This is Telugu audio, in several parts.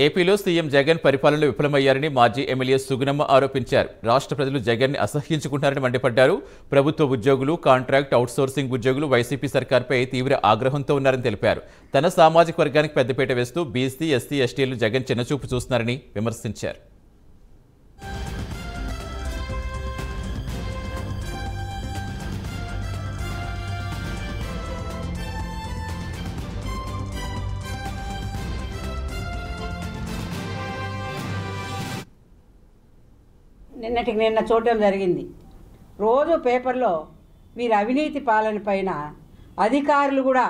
ఏపీలో సీఎం జగన్ పరిపాలనలో విఫలమయ్యారని మాజీ ఎమ్మెల్యే సుగుణమ్మ ఆరోపించారు. రాష్ట్ర ప్రజలు జగన్ని అసహ్యించుకుంటారని మండిపడ్డారు. ప్రభుత్వ ఉద్యోగులు, కాంట్రాక్ట్, అవుట్సోర్సింగ్ ఉద్యోగులు వైసీపీ సర్కార్పై తీవ్ర ఆగ్రహంతో ఉన్నారని తెలిపారు. తన సామాజిక వర్గానికి పెద్దపీట వేస్తూ బీసీ, ఎస్సీ, ఎస్టీలు జగన్ చిన్నచూపు చూస్తున్నారని విమర్శించారు. నిన్న చూడటం జరిగింది. రోజు పేపర్లో వీరి అవినీతి పాలన పైన అధికారులు కూడా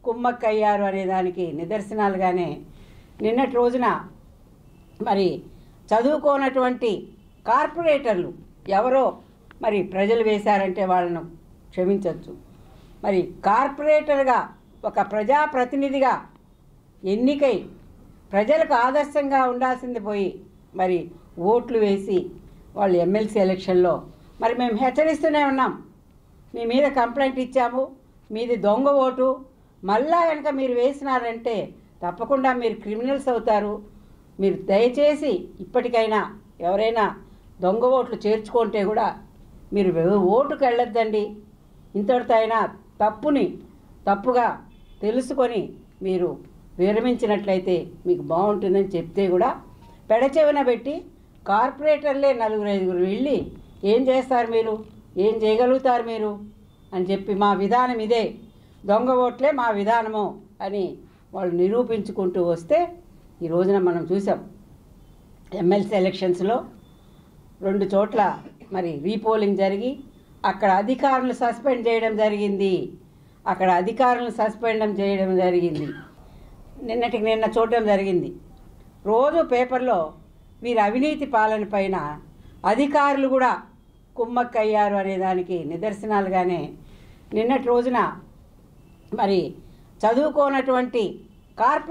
కుమ్మక్కయ్యారు అనే దానికి నిదర్శనాలుగానే నిన్నటి రోజున మరి చదువుకోనటువంటి కార్పొరేటర్లు ఎవరో మరి ప్రజలు వేశారంటే వాళ్ళను క్షమించవచ్చు. మరి కార్పొరేటర్గా ఒక ప్రజాప్రతినిధిగా ఎన్నికై ప్రజలకు ఆదర్శంగా ఉండాల్సింది పోయి మరి ఓట్లు వేసి వాళ్ళు ఎమ్మెల్సీ ఎలక్షన్లో మరి మేము హెచ్చరిస్తూనే ఉన్నాం. మీ మీద కంప్లైంట్ ఇచ్చాము, మీది దొంగ ఓటు, మళ్ళా కనుక మీరు వేసినారంటే తప్పకుండా మీరు క్రిమినల్స్ అవుతారు. మీరు దయచేసి ఇప్పటికైనా ఎవరైనా దొంగ ఓట్లు చేర్చుకుంటే కూడా మీరు ఓటుకు వెళ్ళొద్దండి. ఇంతటితో అయినా తప్పుగా తెలుసుకొని మీరు విరమించినట్లయితే మీకు బాగుంటుందని చెప్తే కూడా పెడచెవిన పెట్టి కార్పొరేటర్లే 4-5 వెళ్ళి ఏం చేస్తారు మీరు, ఏం చేయగలుగుతారు మీరు అని చెప్పి మా విధానం ఇదే, దొంగ ఓట్లే మా విధానము అని వాళ్ళు నిరూపించుకుంటూ వస్తే ఈ రోజున మనం చూసాం. ఎమ్మెల్సీ ఎలక్షన్స్లో 2 చోట్ల మరి రీపోలింగ్ జరిగి అక్కడ అధికారులను సస్పెండ్ చేయడం జరిగింది. నిన్న చూడటం జరిగింది. రోజు పేపర్లో వీరి అవినీతి పాలన పైన అధికారులు కూడా కుమ్మక్కయ్యారు అనే దానికి నిదర్శనాలుగానే నిన్నటి రోజున మరి చదువుకోనటువంటి కార్పొరేట్